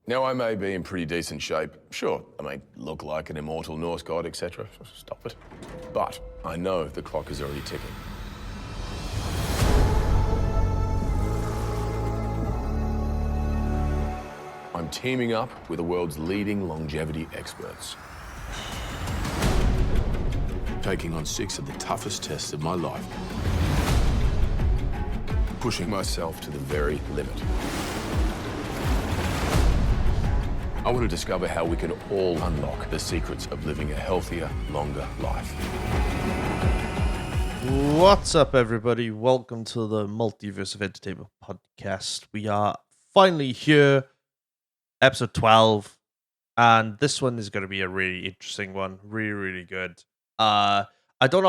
Now, I may be in pretty decent shape. Sure, I may look like an immortal Norse god, etc. Stop it. But I know the clock is already ticking. I'm teaming up with the world's leading longevity experts. Taking on 6 of the toughest tests of my life. Pushing myself to the very limit. I want to discover how we can all unlock the secrets of living a healthier, longer life. What's up, everybody? Welcome to the Multiverse of Entertainment podcast. We are finally here, episode 12, and this one is going to be a really interesting one. Really, really good. I don't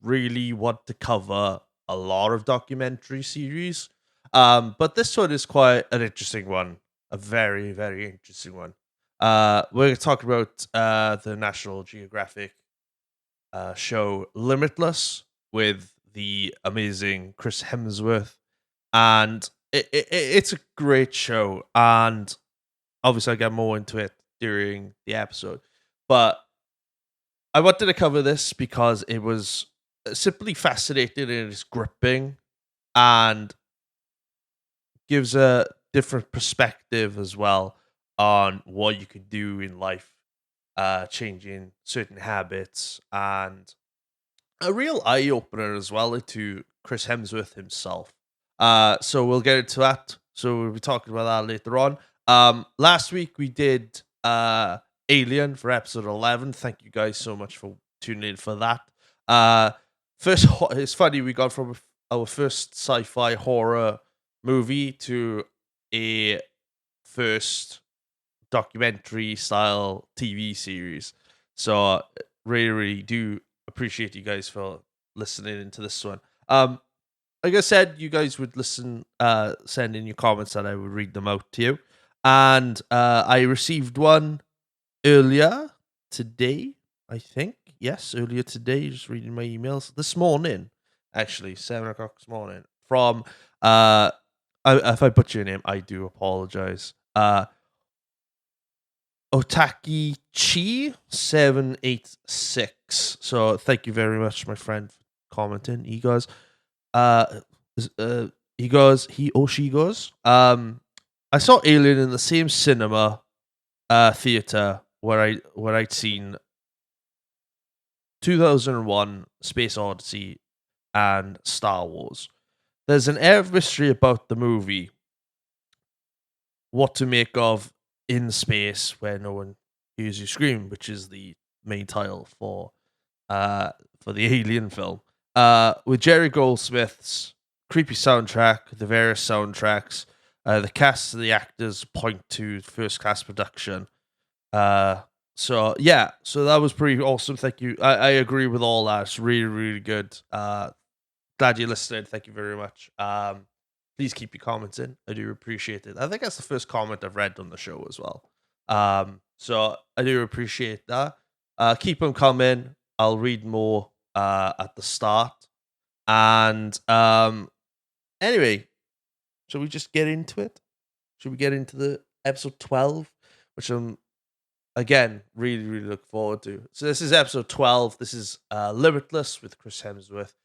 really want to cover a lot of documentary series. But this one is quite an interesting one. A very, very interesting one. We're going to talk about the National Geographic show Limitless with the amazing Chris Hemsworth. And it's a great show. And obviously I'll get more into it during the episode. But I wanted to cover this because it was simply fascinating and it's gripping and gives a different perspective as well on what you can do in life, changing certain habits, and a real eye opener as well into Chris Hemsworth himself. So we'll get into that. So we'll be talking about that later on. Last week we did Alien for episode 11. Thank you guys so much for tuning in for that. First, it's funny, we got from our first sci-fi horror movie to a first documentary style TV series. So really, really do appreciate you guys for listening into this one. Like I said, you guys would listen, send in your comments and I would read them out to you. And I received one earlier today, I think. Yes, earlier today, just reading my emails. This morning, actually, 7 o'clock this morning, from if I butcher your name, I do apologize. Otaki Chi 786. So thank you very much, my friend, for commenting. He goes, I saw Alien in the same cinema theater where I'd seen 2001 Space Odyssey and Star Wars. There's an air of mystery about the movie. What to make of In Space Where No One Hears You Scream, which is the main title for the Alien film. With Jerry Goldsmith's creepy soundtrack, the various soundtracks, the cast of the actors point to first class production. So that was pretty awesome. Thank you. I agree with all that. It's really, really good. Glad you listened. Thank you very much. Please keep your comments in. I do appreciate it. I think that's the first comment I've read on the show as well. So I do appreciate that. Keep them coming. I'll read more at the start. And anyway, shall we just get into it? Should we get into the episode 12, which I'm again really, really look forward to. So this is episode 12. This is Limitless with Chris Hemsworth.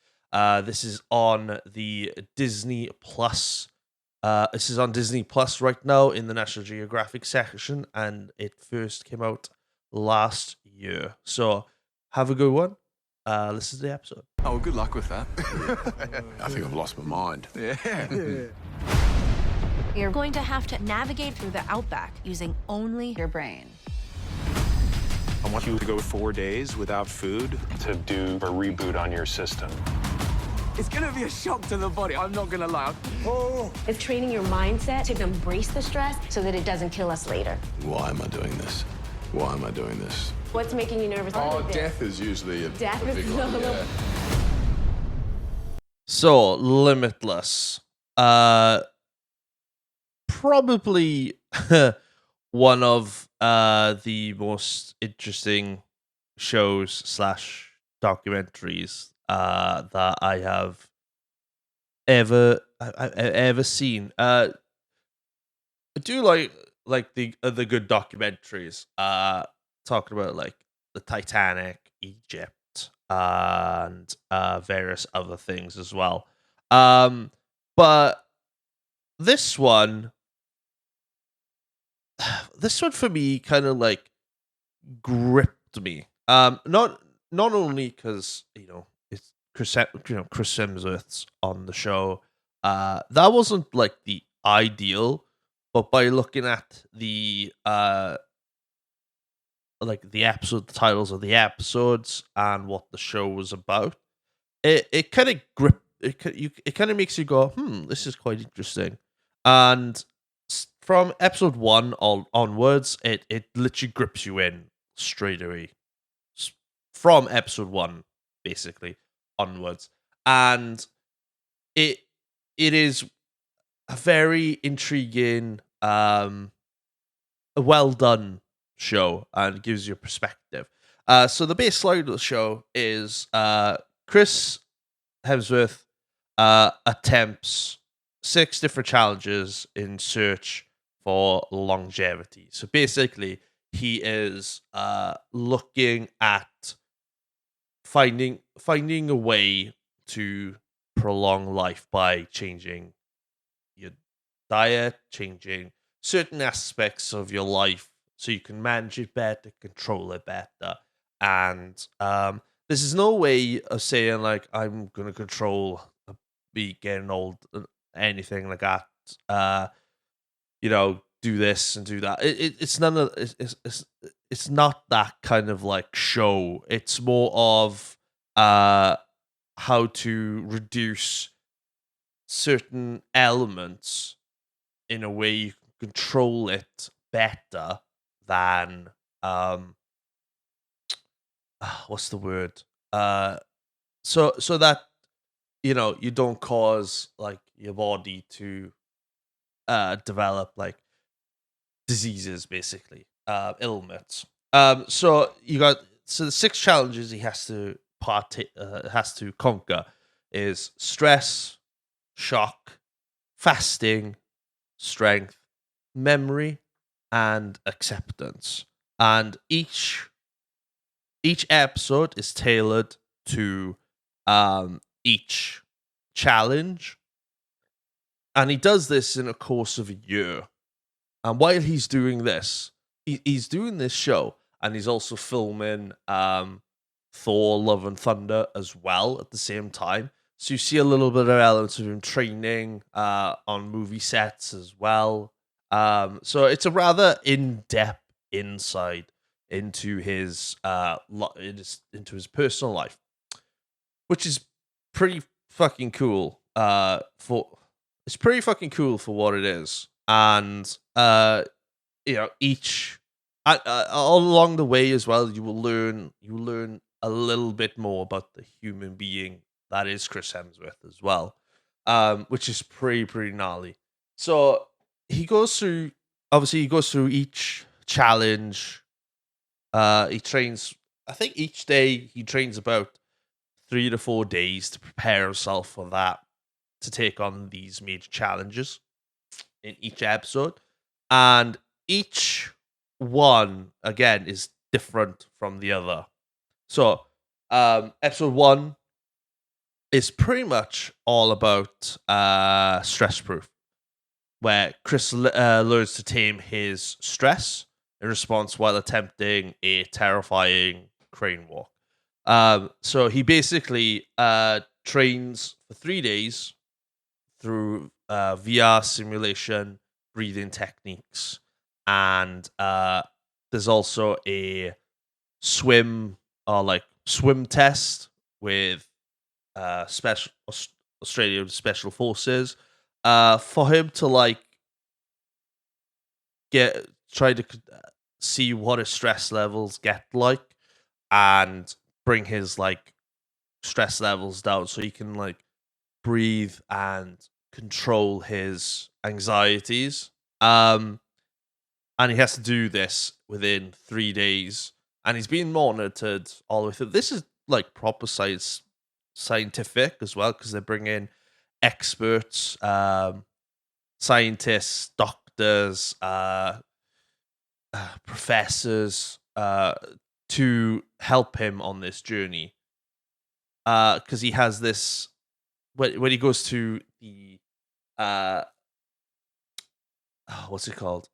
This is on the Disney Plus. This is on Disney Plus right now in the National Geographic section, and it first came out last year. So have a good one. This is the episode. Oh, good luck with that. I think I've lost my mind. Yeah. You're going to have to navigate through the outback using only your brain. I want you to go 4 days without food to do a reboot on your system. It's gonna be a shock to the body, I'm not gonna lie. It's training your mindset to embrace the stress so that it doesn't kill us later. Why am I doing this? Why am I doing this? What's making you nervous? Oh, death is usually a Death a is big one. Yeah. So Limitless. Probably one of the most interesting shows / documentaries that I have ever seen. I do like the good documentaries. Talking about like the Titanic, Egypt, and various other things as well. But this one, this one for me kind of like gripped me. Not only because it's Chris Hemsworth's on the show. That wasn't like the ideal, but by looking at the the episode, the titles of the episodes, and what the show was about, it kind of it kind of makes you go, this is quite interesting. And from episode one onwards, it literally grips you in straight away. From episode one, basically onwards, and it is a very intriguing, a well done show, and gives you a perspective. So the baseline of the show is Chris Hemsworth attempts 6 different challenges in search for longevity. So basically, he is looking at finding a way to prolong life by changing your diet, changing certain aspects of your life so you can manage it better, control it better. And this is no way of saying like I'm gonna control me getting old, anything like that. Do this and do that. It's none of it's not that kind of like show. It's more of how to reduce certain elements in a way you can control it better than what's the word? So that you don't cause like your body to develop like diseases, basically, ailments. So the 6 challenges he has to conquer is stress, shock, fasting, strength, memory, and acceptance. And each episode is tailored to each challenge, and he does this in a course of a year. And while he's doing this, he's doing this show, and he's also filming Thor: Love and Thunder as well at the same time. So you see a little bit of elements of him training on movie sets as well. So it's a rather in-depth insight into his into his personal life, which is pretty fucking cool. It's pretty fucking cool for what it is. And each all along the way as well, you will learn a little bit more about the human being that is Chris Hemsworth as well, which is pretty gnarly. So he goes through each challenge. He trains, I think each day he trains about 3 to 4 days to prepare himself for that, to take on these major challenges in each episode. And each one, again, is different from the other. So episode 1 is pretty much all about stress proof, where Chris learns to tame his stress in response while attempting a terrifying crane walk. So he basically trains for 3 days through VR simulation, breathing techniques, and there's also a swim test with Australian Special Forces for him to try to see what his stress levels get like, and bring his stress levels down so he can breathe and control his anxieties. And he has to do this within 3 days, and he's being monitored all the way through. This is proper scientific as well, because they bring in experts, scientists, doctors, professors, to help him on this journey. Because he has this when he goes to the what's it called?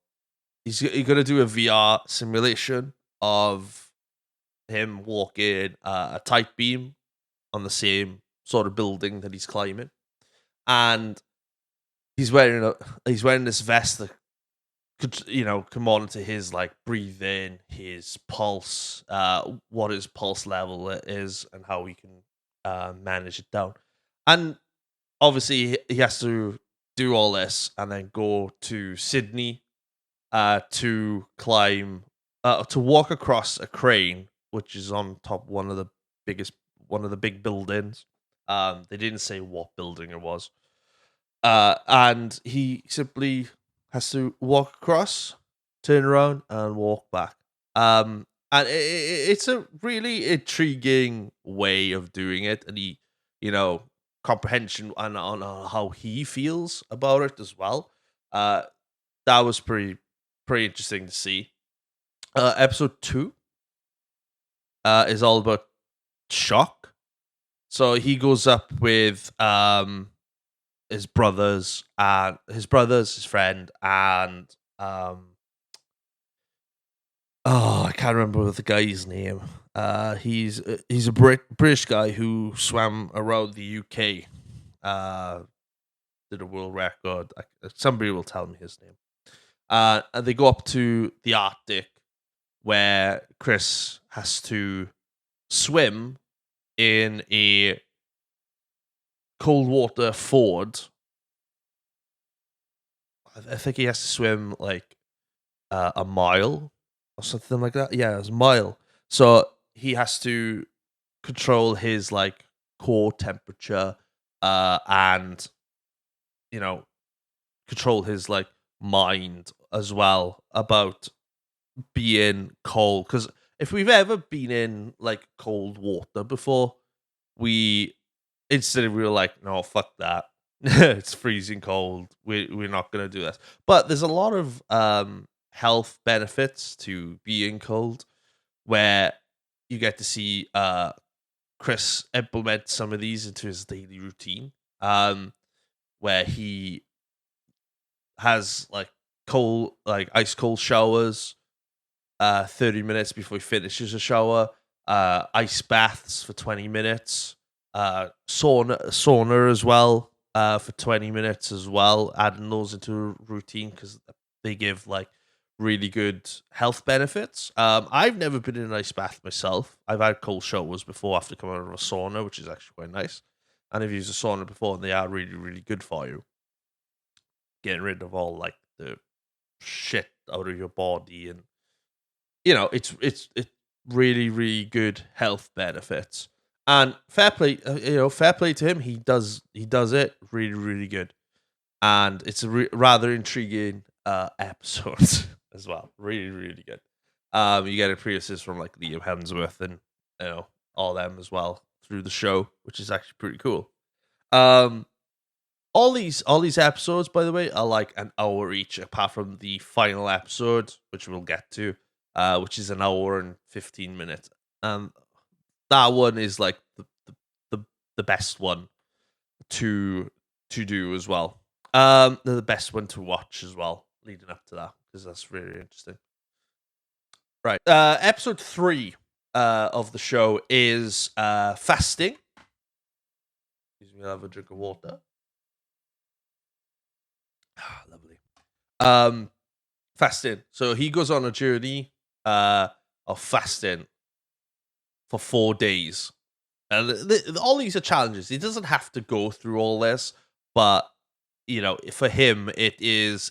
He's going to do a VR simulation of him walking a tight beam on the same sort of building that he's climbing, and he's wearing this vest that could, can monitor his like breathing, his pulse, what his pulse level is, and how he can manage it down. And obviously, he has to do all this and then go to Sydney to climb, to walk across a crane, which is on top of one of the big buildings. They didn't say what building it was. And he simply has to walk across, turn around, and walk back. And it's a really intriguing way of doing it, and he, comprehension on how he feels about it as well. That was pretty interesting to see. Episode 2 is all about shock. So he goes up with his brothers, his friend, and I can't remember the guy's name. He's a British guy who swam around the UK. Did a world record. Somebody will tell me his name. And they go up to the Arctic, where Chris has to swim in a cold water ford. I think he has to swim like a mile or something like that. Yeah, it's a mile. So he has to control his like core temperature, and control his like mind as well about being cold. Because if we've ever been in like cold water before, we instantly were like, no, fuck that. It's freezing cold. We're not gonna do this. But there's a lot of health benefits to being cold, where you get to see Chris implement some of these into his daily routine, where he has like ice cold showers 30 minutes before he finishes a shower, ice baths for 20 minutes, sauna as well for 20 minutes as well, adding those into a routine because they give like really good health benefits. I've never been in an ice bath myself. I've had cold showers before after coming out of a sauna, which is actually quite nice. And I've used a sauna before, and they are really, really good for you. Getting rid of all like the shit out of your body, and it's really, really good health benefits. And fair play, fair play to him. He does it really, really good, and it's a rather intriguing episode as well. Really, really good. You get a pre-assist from like Liam Hemsworth and all them as well through the show, which is actually pretty cool. All these episodes, by the way, are like an hour each, apart from the final episode, which we'll get to, which is an hour and 15 minutes. That one is like the best one to do as well. The best one to watch as well, leading up to that, because that's really interesting. Right. Episode 3 of the show is fasting. Excuse me, I'll have a drink of water. Lovely. Fasting. So he goes on a journey of fasting for 4 days. All these are challenges. He doesn't have to go through all this, but for him, it is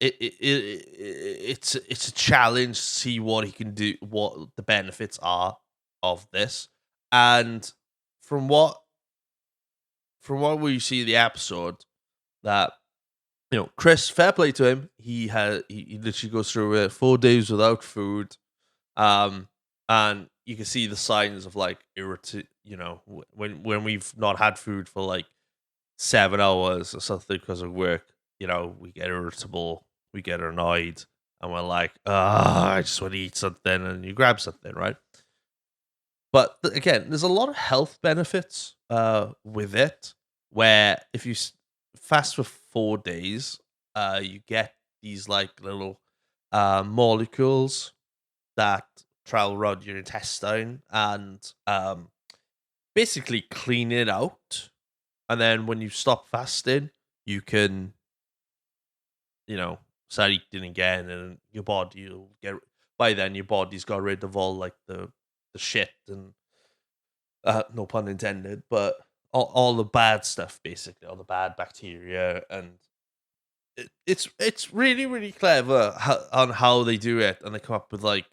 it's a challenge to see what he can do, what the benefits are of this. And from what we see in the episode, that Chris, fair play to him, he literally goes through 4 days without food, and you can see the signs of like when we've not had food for like 7 hours or something because of work. we get irritable, we get annoyed, and we're like, ah, I just want to eat something, and you grab something, right? But again, there's a lot of health benefits with it, where if you fast for 4 days, you get these like little molecules that travel around your intestine and basically clean it out. And then when you stop fasting, you can, start eating again, and your body will get. By then, your body's got rid of all like the shit and no pun intended, but all the bad stuff, basically, all the bad bacteria, and it's really really clever on how they do it, and they come up with like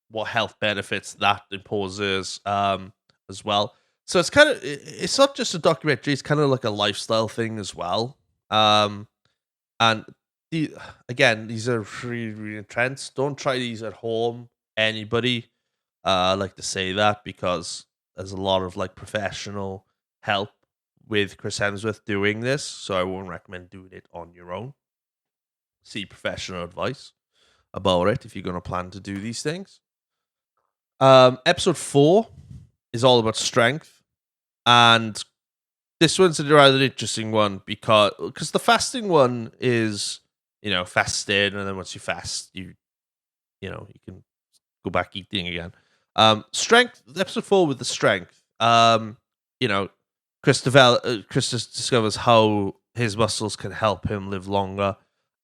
what health benefits that imposes as well. So it's not just a documentary; it's kind of like a lifestyle thing as well. And again, these are really really intense. Don't try these at home, anybody. I like to say that because there's a lot of like professional help with Chris Hemsworth doing this, so I won't recommend doing it on your own. See professional advice about it if you're going to plan to do these things. Episode 4 is all about strength, and this one's a rather interesting one because the fasting one is fasting, and then once you fast, you can go back eating again. Strength, episode 4 with the strength. Chris just discovers how his muscles can help him live longer,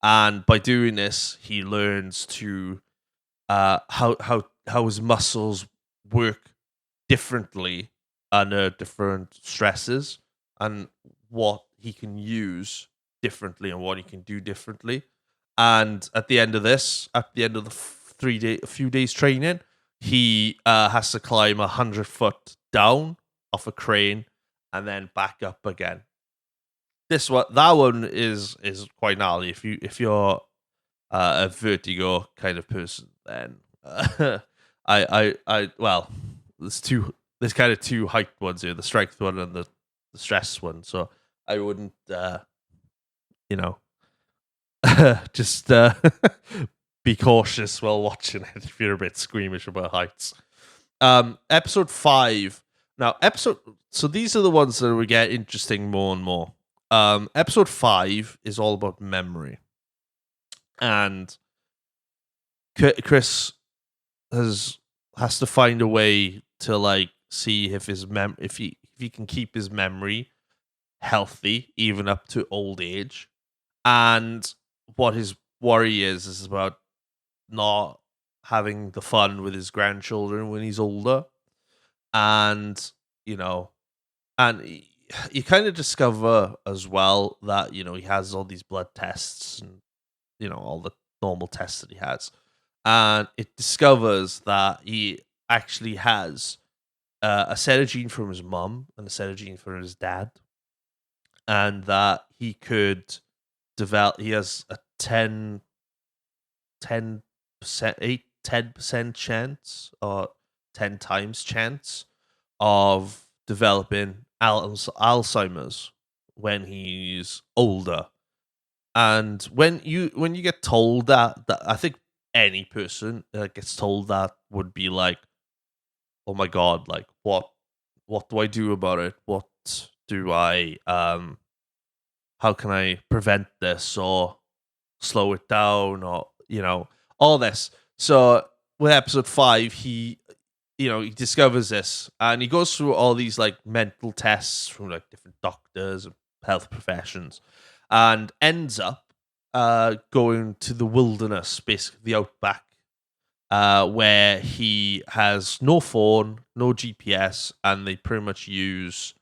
and by doing this, he learns to how his muscles work differently under different stresses, and what he can use differently and what he can do differently. And at the end of the few days training, he has to climb 100 foot down off a crane and then back up again. That one is quite gnarly. If you're a vertigo kind of person, then well, there's kind of two height ones here: the strength one and the stress one. So I wouldn't just be cautious while watching it if you're a bit squeamish about heights. Episode 5. So these are the ones that we get interesting more and more. Episode 5 is all about memory, and Chris has to find a way to like see if if he can keep his memory healthy even up to old age. And what his worry is about not having the fun with his grandchildren when he's older. And and you kind of discover as well that he has all these blood tests and all the normal tests that he has, and it discovers that he actually has a set of gene from his mum and a set of gene from his dad, and that he could develop. He has a 10% 10% chance, or 10 times chance of developing Alzheimer's when he's older. And when you get told that I think any person that gets told that would be like, oh my god, like what do I do about it? What do I how can I prevent this or slow it down, or all this. So with episode 5, he discovers this, and he goes through all these like mental tests from like different doctors and health professions, and ends up going to the wilderness, basically the outback, where he has no phone, no GPS, and they pretty much use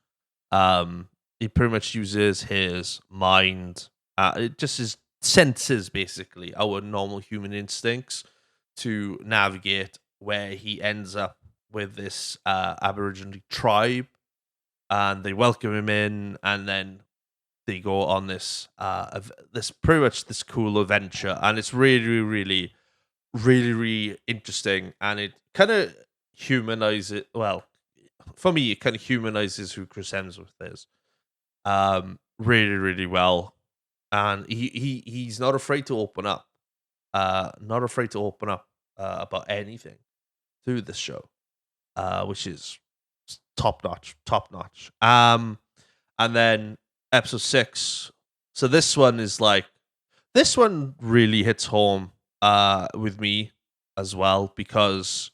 he pretty much uses his mind, just his senses, basically our normal human instincts, to navigate, where he ends up with this Aboriginal tribe, and they welcome him in, and then they go on this pretty much this cool adventure, and it's really really really really interesting, and it kind of humanizes, well, for me it kind of humanizes who Chris Hemsworth is. really, really well, and he's not afraid to open up. Not afraid to open up about anything through this show, which is top notch, top notch. And then episode 6. So this one is like this one really hits home with me as well, because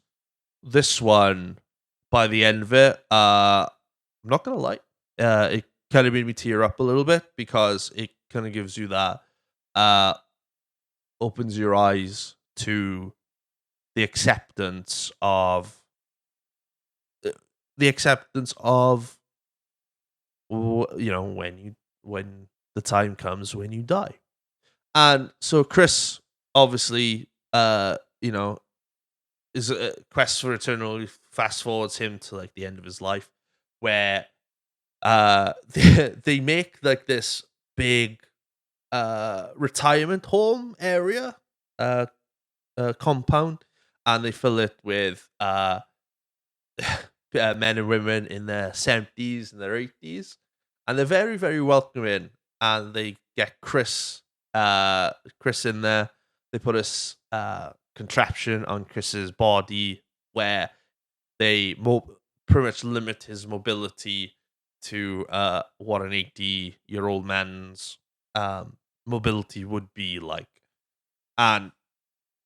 this one, by the end of it, I'm not gonna lie, it kind of made me tear up a little bit, because it kind of gives you that uh opens your eyes to the acceptance of the acceptance of when the time comes when you die. And so Chris, obviously, you know, is a quest for eternal. Fast forwards him to like the end of his life, where they make like this big retirement home area, uh, compound, and they fill it with men and women in their 70s and their 80s, and they're very, very welcoming. And they get Chris in there. They put a contraption on Chris's body where they pretty much limit his mobility to what an 80-year-old man's mobility would be like, and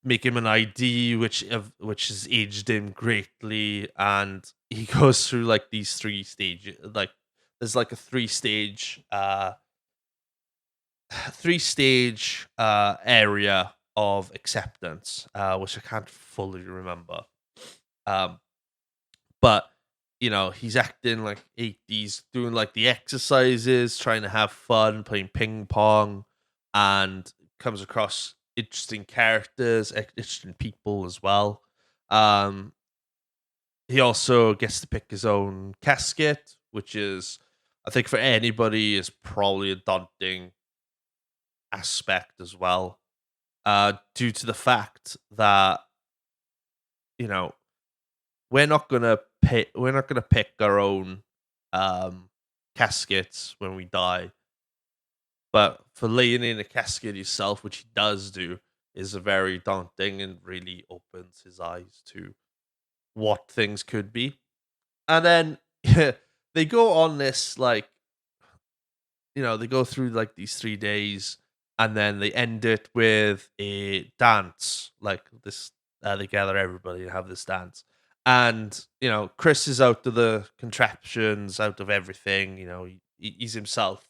make him an ID which has aged him greatly. And he goes through like these 3 stages. Like there's like a 3-stage area of acceptance, which I can't fully remember. But he's acting like 80s, doing like the exercises, trying to have fun, playing ping pong, and comes across interesting characters, interesting people as well. He also gets to pick his own casket, which is, I think, for anybody, is probably a daunting aspect as well, due to the fact that we're not gonna pick our own caskets when we die. But for laying in a casket yourself, which he does do, is a very daunting, and really opens his eyes to what things could be. And then they go on this they go through like these 3 days, and then they end it with a dance like this. They gather everybody and have this dance. And Chris is out of the contraptions, out of everything. He's himself.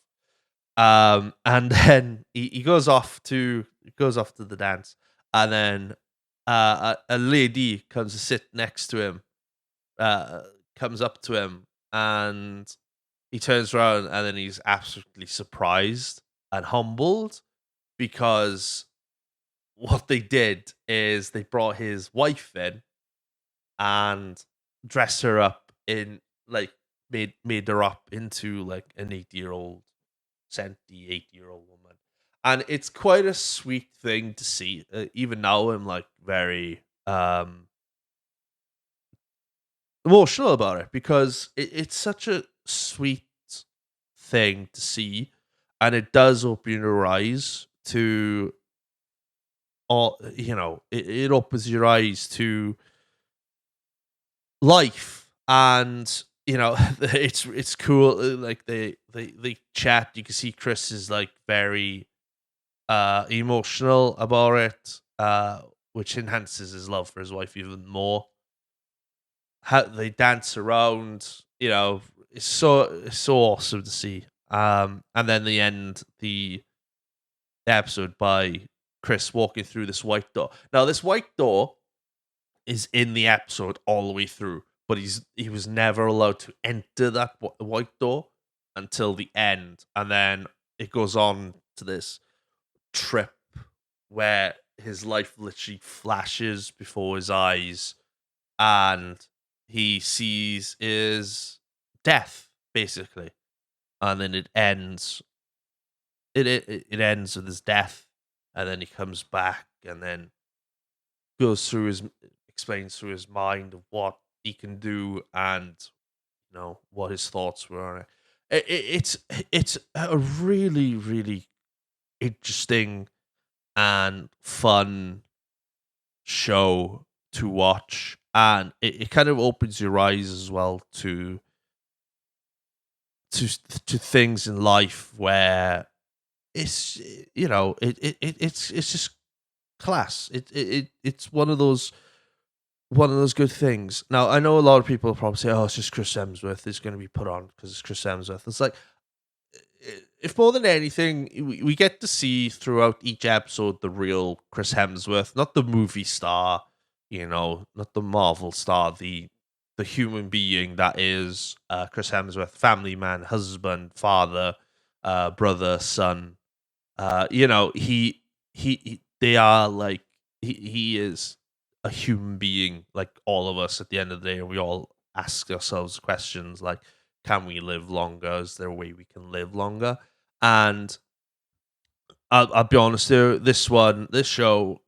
And then he goes off to the dance, and then a lady comes to sit next to him, comes up to him, and he turns around, and then he's absolutely surprised and humbled, because what they did is they brought his wife in and dressed her up in like made her up into like an 80-year-old 80-year-old woman. And it's quite a sweet thing to see. Even now I'm like very emotional about it, because it's such a sweet thing to see, and it does open your eyes to all. It opens your eyes to life. And it's cool. Like they chat. You can see Chris is like very emotional about it, which enhances his love for his wife even more. How they dance around, it's so awesome to see. And then they end the episode by Chris walking through this white door. Now, this white door is in the episode all the way through, but he was never allowed to enter that white door until the end. And then it goes on to this trip where his life literally flashes before his eyes, and he sees his death, basically. And then it ends. It ends with his death, and then he comes back, and then explains through his mind of what he can do, and what his thoughts were on it. It's a really, really interesting and fun show to watch, and it kind of opens your eyes as well to to things in life where it's it's just class. It's one of those good things. Now I know a lot of people probably say, "Oh, it's just Chris Hemsworth. It's going to be put on because it's Chris Hemsworth." It's like, if more than anything, we get to see throughout each episode the real Chris Hemsworth, not the movie star, not the Marvel star, the human being that is Chris Hemsworth, family man, husband, father, brother, son. They are like he is a human being like all of us at the end of the day, and we all ask ourselves questions like, can we live longer? Is there a way we can live longer? And I'll be honest there, this show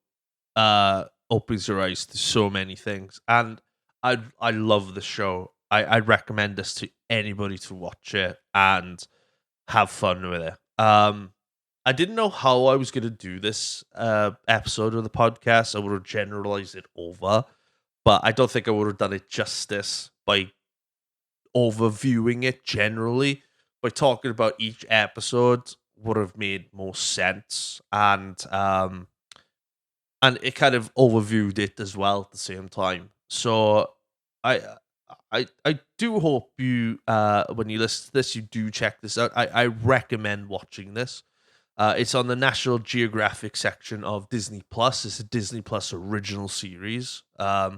opens your eyes to so many things, and I love the show. I'd recommend this to anybody to watch it and have fun with it. I didn't know how I was going to do this episode of the podcast. I would have generalized it over, but I don't think I would have done it justice by overviewing it generally. By talking about each episode would have made more sense, and it kind of overviewed it as well at the same time. So I do hope you when you listen to this, you do check this out. I recommend watching this. It's on the National Geographic section of Disney Plus. It's a Disney Plus original series. I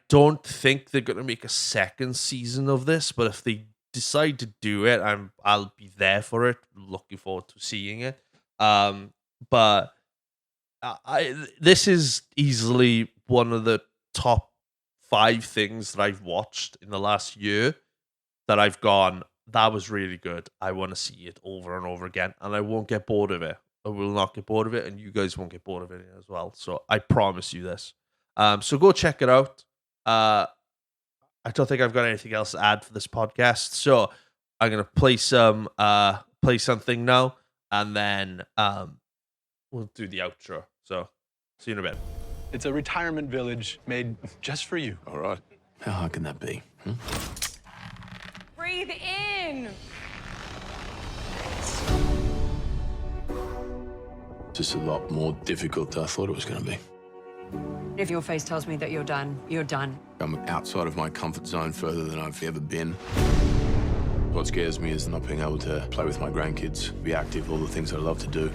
don't think they're going to make a second season of this, but if they decide to do it, I'll be there for it. Looking forward to seeing it. But this is easily one of the top 5 things that I've watched in the last year that I've gone, that was really good. I want to see it over and over again, and I won't get bored of it. I will not get bored of it, and you guys won't get bored of it as well. So I promise you this. So go check it out. I don't think I've got anything else to add for this podcast. So I'm gonna play something now, and then we'll do the outro. So see you in a bit. It's a retirement village made just for you. All right. How hard can that be? Breathe in. Just a lot more difficult than I thought it was going to be. If your face tells me that you're done, you're done. I'm outside of my comfort zone further than I've ever been. What scares me is not being able to play with my grandkids, be active, all the things I love to do.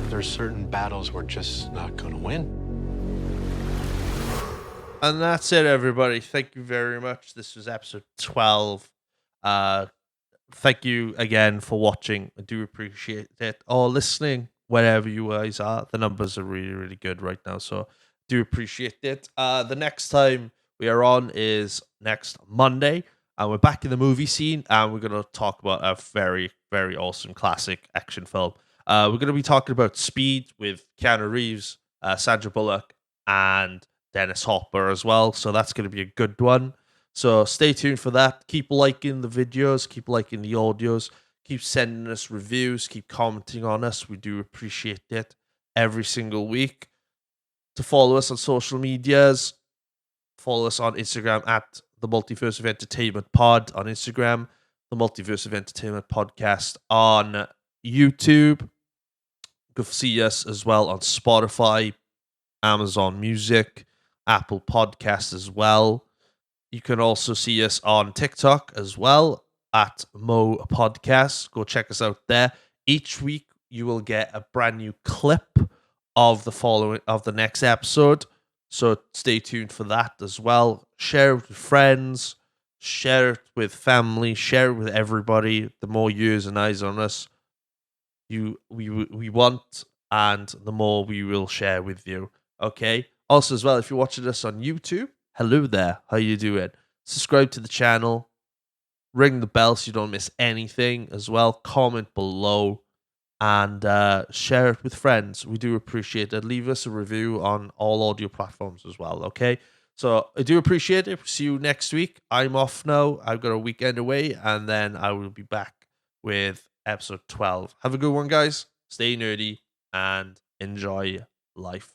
There's certain battles we're just not gonna win. And that's it, everybody. Thank you very much. This was episode 12. Thank you again for watching. I do appreciate it. Or listening, wherever you guys are. The numbers are really, really good right now, so do appreciate it. The next time we are on is next Monday, and we're back in the movie scene, and we're going to talk about a very, very awesome classic action film. We're going to be talking about Speed with Keanu Reeves, Sandra Bullock, and Dennis Hopper as well. So that's going to be a good one. So stay tuned for that. Keep liking the videos, keep liking the audios, keep sending us reviews, keep commenting on us. We do appreciate it every single week. To follow us on social medias, follow us on Instagram at the Multiverse of Entertainment Pod on Instagram, the Multiverse of Entertainment Podcast on YouTube. Go see us as well on Spotify, Amazon Music, Apple Podcasts as well. You can also see us on TikTok as well at Mo Podcasts. Go check us out there. Each week you will get a brand new clip of the next episode. So stay tuned for that as well. Share it with friends, share it with family, share it with everybody. The more ears and eyes on us we want, and the more we will share with you. Okay. Also, as well, if you're watching us on YouTube, hello there. How you doing? Subscribe to the channel. Ring the bell so you don't miss anything as well. Comment below and share it with friends. We do appreciate it. Leave us a review on all audio platforms as well. Okay. So I do appreciate it. See you next week. I'm off now. I've got a weekend away, and then I will be back with episode 12. Have a good one, guys. Stay nerdy and enjoy life.